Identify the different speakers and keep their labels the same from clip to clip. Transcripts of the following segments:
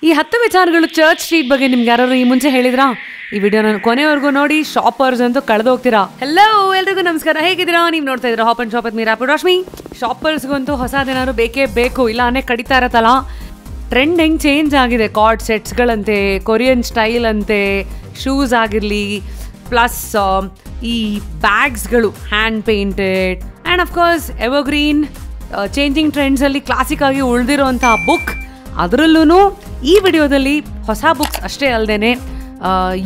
Speaker 1: ಈ 10 ವಿಚಾರಗಳು church street ಬಗ್ಗೆ ನಿಮ್ಗೆ ಯಾರು ಈ ಮುಂಚೆ ಹೇಳಿದ್ರಾ? ಈ ವಿಡಿಯೋನ ಕೊನೆವರೆಗೂ ನೋಡಿ, ಶಾಪರ್ಸ್ ಅಂತೂ ಕಳೆದು ಹೋಗ್ತೀರಾ. ಹೆಲೋ ಎಲ್ರಿಗೂ ನಮಸ್ಕಾರ, ಹೇಗಿದ್ದೀರಾ? ನೀವು ನೋಡ್ತಾ ಇದ್ದೀರಾ hop and shop with me rapid Rashmi. ಶಾಪರ್ಸ್ಗಂತೂ ಹೊಸದೇನಾದ್ರು ಬೇಕೇ ಬೇಕು, ಇಲ್ಲ ಅನ್ನೇ ಕಡಿತಾ ಇರತ್ತಲ್ಲ. ಟ್ರೆಂಡ್ ಹೆಂಗೆ ಚೇಂಜ್ ಆಗಿದೆ, ಕಾರ್ಡ್ ಸೆಟ್ಸ್ಗಳಂತೆ, ಕೊರಿಯನ್ ಸ್ಟೈಲ್ ಅಂತೆ, ಶೂಸ್ ಆಗಿರಲಿ, ಪ್ಲಸ್ ಈ ಬ್ಯಾಗ್ಸ್ಗಳು hand painted and of course evergreen changing ಟ್ರೆಂಡ್ಸಲ್ಲಿ ಕ್ಲಾಸಿಕ್ ಆಗಿ ಉಳಿದಿರೋಂಥ ಬುಕ್. ಅದರಲ್ಲೂ ಈ ವಿಡಿಯೋದಲ್ಲಿ ಹೊಸ ಬುಕ್ಸ್ ಅಷ್ಟೇ ಅಲ್ಲದೆ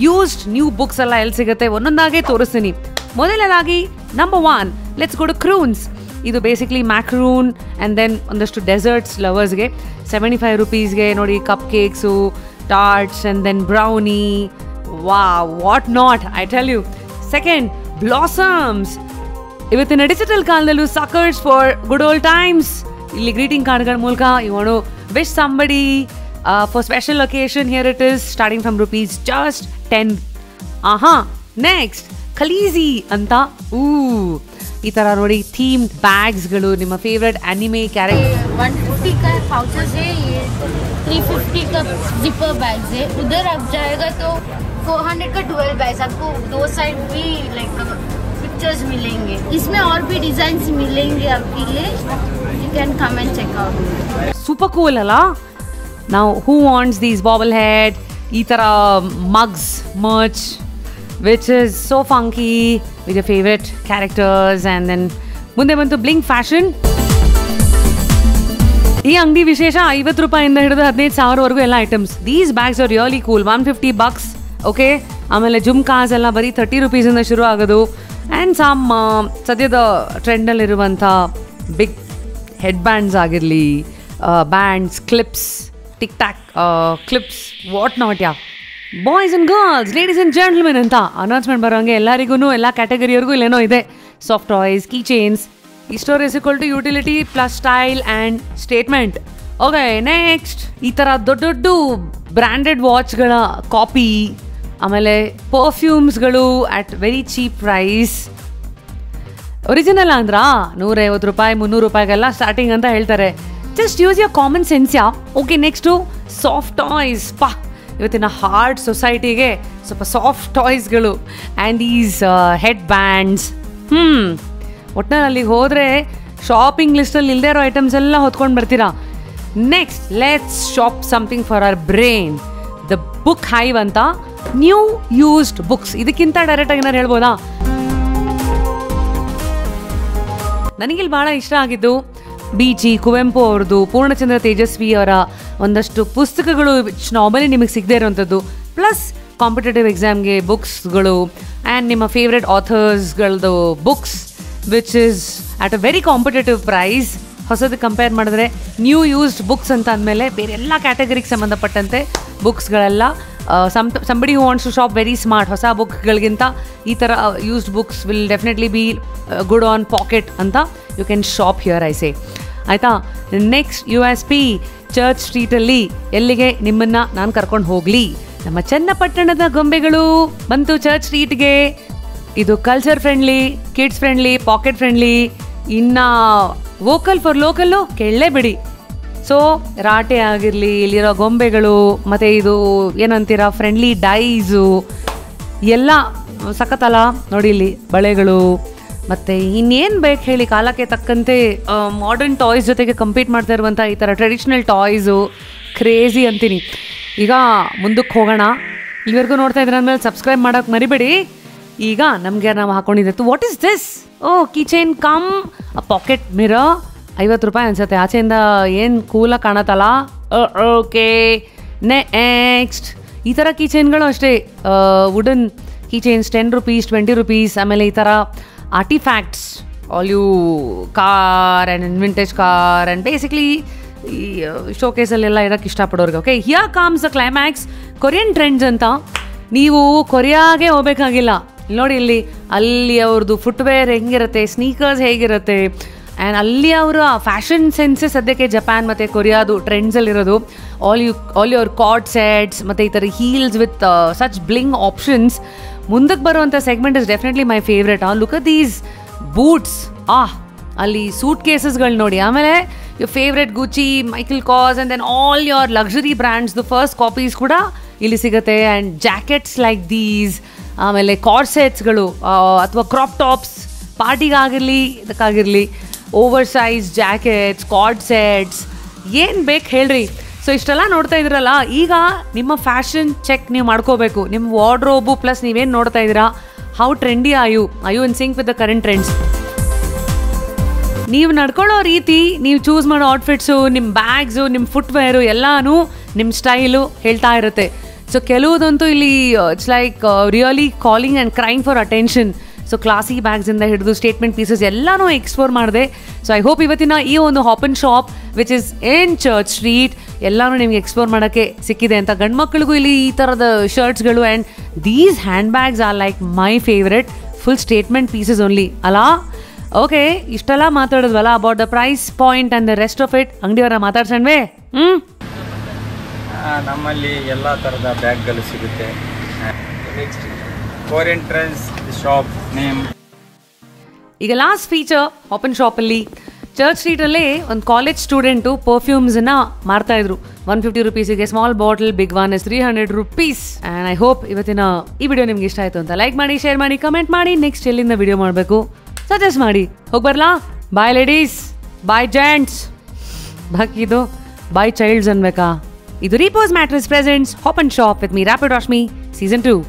Speaker 1: ಯೂಸ್ಡ್ ನ್ಯೂ ಬುಕ್ಸ್ ಎಲ್ಲ ಎಲ್ಲಿ ಸಿಗುತ್ತೆ ಒಂದೊಂದಾಗೆ ತೋರಿಸ್ತೀನಿ. ಮೊದಲನೇದಾಗಿ number 1, let's go to croons. ಇದು ಬೇಸಿಕ್ಲಿ ಮ್ಯಾಕ್ರೂನ್ ಆ್ಯಂಡ್ ದೆನ್ ಒಂದಷ್ಟು ಡೆಸರ್ಟ್ಸ್ ಲವರ್ಸ್ಗೆ 75 ರೂಪೀಸ್ಗೆ ನೋಡಿ cupcakes, tarts and then brownie. What not, I tell you. Second, blossoms. ಇವತ್ತಿನ ಡಿಜಿಟಲ್ ಕಾಲದಲ್ಲೂ suckers for good old times. ಇಲ್ಲಿ ಗ್ರೀಟಿಂಗ್ ಕಾರ್ಡ್ಗಳ ಮೂಲಕ you want to wish somebody for special occasion. Here it is, starting from rupees just 10. Next, Khaleesi anta. ಈ ತರ ನೋಡಿ themed ಬ್ಯಾಗ್ಸ್ಗಳು, ನಿಮ್ಮ favourite anime character.
Speaker 2: 150 का पाउचेस है, ये 350 का जिपर बैग्स है. उधर आप जाएगा तो 400 का 12 बैग्स. आपको दो साइड भी लाइक पिक्चर्स मिलेंगे. इसमें और भी डिजाइन्स मिलेंगे आपके लिए. You can come and check out.
Speaker 1: Super cool ಅಲ್ಲ? Now, who wants these bobblehead, itara mugs, merch, which is so funky with your favorite characters, and then ಮುಂದೆ ಬಂತು ಬ್ಲಿಂಕ್ ಫ್ಯಾಷನ್. ಈ ಅಂಗಡಿ ವಿಶೇಷ 50 ರೂಪಾಯಿಂದ ಹಿಡಿದು 15,000 ವರೆಗೂ ಎಲ್ಲ items. These bags are really cool. 150 bucks. Okay, ಆಮೇಲೆ ಜುಮ್ಕಾಸ್ ಎಲ್ಲ ಬರೀ 30 ರೂಪೀಸಿಂದ ಶುರು ಆಗೋದು. ಆ್ಯಂಡ್ ಸಮ್ ಸದ್ಯದ ಟ್ರೆಂಡಲ್ಲಿರುವಂಥ ಬಿಗ್ ಹೆಡ್ ಬ್ಯಾಂಡ್ಸ್ ಆಗಿರಲಿ, bands, clips, tic tac clips, what not. Yeah boys and girls, ladies and gentlemen ಅಂತ ಅನೌನ್ಸ್ಮೆಂಟ್ ಬರೋಂಗೆ ಎಲ್ಲರಿಗೂ, ಎಲ್ಲ ಕ್ಯಾಟಗರಿಯವ್ರಿಗೂ ಇಲ್ಲೇನೋ ಇದೆ. Soft toys, key chains. ಈ store is equal to utility plus style and statement. Okay, next ಈ ಥರ ದೊಡ್ಡ ದೊಡ್ಡ ಬ್ರ್ಯಾಂಡೆಡ್ ವಾಚ್ಗಳ ಕಾಪಿ, ಆಮೇಲೆ ಪರ್ಫ್ಯೂಮ್ಸ್ಗಳು at very cheap price. Original ಅಂದ್ರ 150 ರೂಪಾಯಿ 300 ರೂಪಾಯಿಗೆಲ್ಲ ಸ್ಟಾರ್ಟಿಂಗ್ ಅಂತ ಹೇಳ್ತಾರೆ. Just use your common sense. Yeah okay, next soft toys. ಇವತ್ತಿನ ಹಾರ್ಡ್ ಸೊಸೈಟಿಗೆ ಸ್ವಲ್ಪ ಸಾಫ್ಟ್ ಟಾಯ್ಸ್ಗಳು ಆ್ಯಂಡ್ ಈಸ್ ಹೆಡ್ ಬ್ಯಾಂಡ್ಸ್. ಒಟ್ಟಿನಲ್ಲಿ ಅಲ್ಲಿಗೆ ಹೋದರೆ ಶಾಪಿಂಗ್ ಲಿಸ್ಟಲ್ಲಿ ಇಲ್ಲದೆ ಇರೋ ಐಟಮ್ಸ್ ಎಲ್ಲ ಹೊತ್ಕೊಂಡು ಬರ್ತೀರಾ. Next, let's shop something for our brain. The book hive ಅಂತ ನ್ಯೂ ಯೂಸ್ಡ್ ಬುಕ್ಸ್. ಇದಕ್ಕಿಂತ ಡೈರೆಕ್ಟಾಗಿ ಏನಾರು ಹೇಳ್ಬೋದಾ? ನನಗಿಲ್ಲಿ ಭಾಳ ಇಷ್ಟ ಆಗಿದ್ದು ಬಿ.ಜಿ. ಕುವೆಂಪು ಅವ್ರದ್ದು, ಪೂರ್ಣಚಂದ್ರ ತೇಜಸ್ವಿ ಅವರ ಒಂದಷ್ಟು ಪುಸ್ತಕಗಳು ವಿಚ್ ನಾರ್ಮಲಿ ನಿಮಗೆ ಸಿಗದೇ ಇರೋವಂಥದ್ದು, ಪ್ಲಸ್ ಕಾಂಪಿಟೇಟಿವ್ ಎಕ್ಸಾಮ್ಗೆ ಬುಕ್ಸ್ಗಳು ಆ್ಯಂಡ್ ನಿಮ್ಮ ಫೇವ್ರೆಟ್ ಆಥರ್ಸ್ಗಳದ್ದು books which is at a very competitive price. ಹೊಸದು ಕಂಪೇರ್ ಮಾಡಿದ್ರೆ ನ್ಯೂ ಯೂಸ್ಡ್ ಬುಕ್ಸ್ ಅಂತ ಅಂದಮೇಲೆ ಬೇರೆ ಎಲ್ಲ ಕ್ಯಾಟಗರಿಗೆ ಸಂಬಂಧಪಟ್ಟಂತೆ ಬುಕ್ಸ್ಗಳೆಲ್ಲ somebody who wants to shop very smart, ಹೊಸ ಬುಕ್ಗಳಿಗಿಂತ ಈ ಥರ used books will definitely be good on pocket ಅಂತ you can shop here I say. ಆಯಿತಾ? ನೆಕ್ಸ್ಟ್ USP ಚರ್ಚ್ ಸ್ಟ್ರೀಟಲ್ಲಿ ಎಲ್ಲಿಗೆ ನಿಮ್ಮನ್ನು ನಾನು ಕರ್ಕೊಂಡು ಹೋಗಲಿ? ನಮ್ಮ ಚನ್ನಪಟ್ಟಣದ ಗೊಂಬೆಗಳು ಬಂತು ಚರ್ಚ್ ಸ್ಟ್ರೀಟ್ಗೆ. ಇದು culture friendly, kids friendly, packet friendly. ಇನ್ನು ವೋಕಲ್ ಫಾರ್ ಲೋಕಲ್ಲು ಕೇಳಲೇಬಿಡಿ. ಸೊ ರಾಟೆ ಆಗಿರಲಿ, ಇಲ್ಲಿರೋ ಗೊಂಬೆಗಳು, ಮತ್ತು ಇದು ಏನಂತೀರ ಫ್ರೆಂಡ್ಲಿ ಡೈಸು ಎಲ್ಲ ಸಖತ್ತಲ್ಲ ನೋಡಿ. ಇಲ್ಲಿ ಬಳೆಗಳು, ಮತ್ತು ಇನ್ನೇನು ಬೇಕು ಹೇಳಿ, ಕಾಲಕ್ಕೆ ತಕ್ಕಂತೆ ಮಾಡರ್ನ್ ಟಾಯ್ಸ್ ಜೊತೆಗೆ ಕಂಪೀಟ್ ಮಾಡ್ತಾ ಇರುವಂಥ ಈ ಥರ ಟ್ರೆಡಿಷ್ನಲ್ ಟಾಯ್ಸು ಕ್ರೇಜಿ ಅಂತೀನಿ. ಈಗ ಮುಂದಕ್ಕೆ ಹೋಗೋಣ. ಇಲ್ಲಿವರೆಗೂ ನೋಡ್ತಾ ಇದ್ರೆ ಅಂದಮೇಲೆ ಸಬ್ಸ್ಕ್ರೈಬ್ ಮಾಡೋಕ್ಕೆ ಮರಿಬೇಡಿ. ಈಗ ನಮಗೆ ನಾವು ಹಾಕೊಂಡಿದ್ದು what is this? Kitchen cum pocket mirror. 50 ರೂಪಾಯಿ ಅನ್ಸುತ್ತೆ. ಆಚೆಯಿಂದ ಏನು ಕೂಲಾಗಿ ಕಾಣತ್ತಲ್ಲ. ಓಕೆ, ನೆಕ್ಸ್ಟ್ ಈ ಥರ ಕೀಚೈನ್ಗಳು ಅಷ್ಟೇ, ವುಡನ್ ಕೀಚೈನ್ಸ್ 10 ರೂಪೀಸ್ 20 ರೂಪೀಸ್. ಆಮೇಲೆ ಈ ಥರ artefacts, all you car and vintage car and basically ಈ ಶೋಕೇಸಲ್ಲೆಲ್ಲ ಇರೋಕ್ಕೆ ಇಷ್ಟಪಡೋರಿಗೆ. Okay, here comes the climax. Korean trends ಅಂತ. ನೀವು ಕೊರಿಯಾಗೆ ಹೋಗ್ಬೇಕಾಗಿಲ್ಲ. ನೋಡಿ ಇಲ್ಲಿ, ಅಲ್ಲಿ ಅವ್ರದ್ದು ಫುಟ್ವೇರ್ ಹೆಂಗಿರುತ್ತೆ, ಸ್ನೀಕರ್ಸ್ ಹೇಗಿರುತ್ತೆ, ಆ್ಯಂಡ್ ಅಲ್ಲಿ ಅವರ ಫ್ಯಾಷನ್ ಸೆನ್ಸೇ ಸದ್ಯಕ್ಕೆ ಜಪಾನ್ ಮತ್ತು ಕೊರಿಯಾದು ಟ್ರೆಂಡ್ಸಲ್ಲಿರೋದು. ಆಲ್ ಯುವರ್ ಕಾರ್ಡ್ ಸೆಟ್ಸ್ ಮತ್ತು ಈ ಥರ heels with such bling options. ಮುಂದಕ್ಕೆ ಬರುವಂಥ segment is definitely my favourite. Look at these boots. ಅಲ್ಲಿ ಸೂಟ್ ಕೇಸಸ್ಗಳು ನೋಡಿ. ಆಮೇಲೆ your favorite Gucci, Michael Kors and then all your luxury brands, the first copies ಕೂಡ ಇಲ್ಲಿ ಸಿಗುತ್ತೆ. ಆ್ಯಂಡ್ ಜಾಕೆಟ್ಸ್ ಲೈಕ್ ದೀಸ್, ಆಮೇಲೆ ಕಾರ್ಸೆಟ್ಸ್ಗಳು ಅಥವಾ ಕ್ರಾಪ್ ಟಾಪ್ಸ್, ಪಾರ್ಟಿಗಾಗಿರಲಿ ಇದಕ್ಕಾಗಿರಲಿ, oversize jackets, co-ord sets, ಏನು ಬೇಕು ಹೇಳ್ರಿ. ಸೊ ಇಷ್ಟೆಲ್ಲ ನೋಡ್ತಾ ಇದ್ದೀರಲ್ಲ, ಈಗ ನಿಮ್ಮ ಫ್ಯಾಷನ್ ಚೆಕ್ ನೀವು ಮಾಡ್ಕೋಬೇಕು. ನಿಮ್ಮ ವಾರ್ಡ್ರೋಬು ಪ್ಲಸ್ ನೀವೇನು ನೋಡ್ತಾ ಇದ್ದೀರಾ, how trendy are you in sync with the current trends. ನೀವು ನಡ್ಕೊಳ್ಳೋ ರೀತಿ, ನೀವು ಚೂಸ್ ಮಾಡೋ ಔಟ್ಫಿಟ್ಸು, ನಿಮ್ಮ ಬ್ಯಾಗ್ಸು, ನಿಮ್ಮ ಫುಟ್ವೇರು ಎಲ್ಲನೂ ನಿಮ್ಮ ಸ್ಟೈಲು ಹೇಳ್ತಾ ಇರುತ್ತೆ. ಸೊ ಕೆಲವುದಂತೂ ಇಲ್ಲಿ it's like really calling and crying for attention. So classy ಬ್ಯಾಗ್ಸಿಂದ ಹಿಡಿದು ಸ್ಟೇಟ್ಮೆಂಟ್ ಪೀಸಸ್ ಎಲ್ಲನೂ ಎಕ್ಸ್ಪ್ಲೋರ್ ಮಾಡಿದೆ. ಸೊ ಐ ಹೋಪ್ ಇವತ್ತಿನ ಈ ಒಂದು hop and shop which is in Church Street ಎಲ್ಲನೂ ನಿಮಗೆ ಎಕ್ಸ್ಪ್ಲೋರ್ ಮಾಡೋಕ್ಕೆ ಸಿಕ್ಕಿದೆ ಅಂತ. ಗಂಡು ಮಕ್ಕಳಿಗೂ ಇಲ್ಲಿ ಈ ಥರದ ಶರ್ಟ್ಸ್ಗಳು and these handbags are like my favourite, full statement pieces only ಅಲ್ಲ. ಓಕೆ, ಇಷ್ಟೆಲ್ಲ ಮಾತಾಡಿದ್ವಲ್ಲ about the price point and the rest of it. ಅಂಗಡಿಯವರ ಮಾತಾಡ್ಸಣ್ವೇ?
Speaker 3: ನಮ್ಮಲ್ಲಿ ಎಲ್ಲ ಥರದ ಬ್ಯಾಗ್ಗಳು ಸಿಗುತ್ತೆ. Next foreign trends shop name.
Speaker 1: ಈಗ ಲಾಸ್ಟ್ ಫೀಚರ್ ಓಪನ್ ಶಾಪಲ್ಲಿ ಚರ್ಚ್ ಸ್ಟ್ರೀಟಲ್ಲೇ ಒಂದು ಕಾಲೇಜ್ ಸ್ಟೂಡೆಂಟು ಪರ್ಫ್ಯೂಮ್ಸನ್ನು ಮಾರ್ತಾಯಿದ್ರು 150 ರುಪೀಸಿಗೆ. Small bottle, big one is 300 rupees. And I hope ಇವತ್ತಿನ ಈ ವಿಡಿಯೋ ನಿಮ್ಗೆ ಇಷ್ಟ ಆಯಿತು ಅಂತ. ಲೈಕ್ ಮಾಡಿ, ಶೇರ್ ಮಾಡಿ, ಕಮೆಂಟ್ ಮಾಡಿ. ನೆಕ್ಸ್ಟ್ ಎಲ್ಲಿಂದ ವಿಡಿಯೋ ಮಾಡಬೇಕು ಸಜೆಸ್ಟ್ ಮಾಡಿ. ಹೋಗಿ ಬರಲಾ? ಬಾಯ್ ಲೇಡೀಸ್, ಬಾಯ್ ಜೆಂಟ್ಸ್, ಬಾಕಿದು ಬಾಯ್ ಚೈಲ್ಡ್ಸ್ ಅನ್ಬೇಕಾ? ಇದು Repose mattress presents hop and shop with me rapid Rashmi season 2.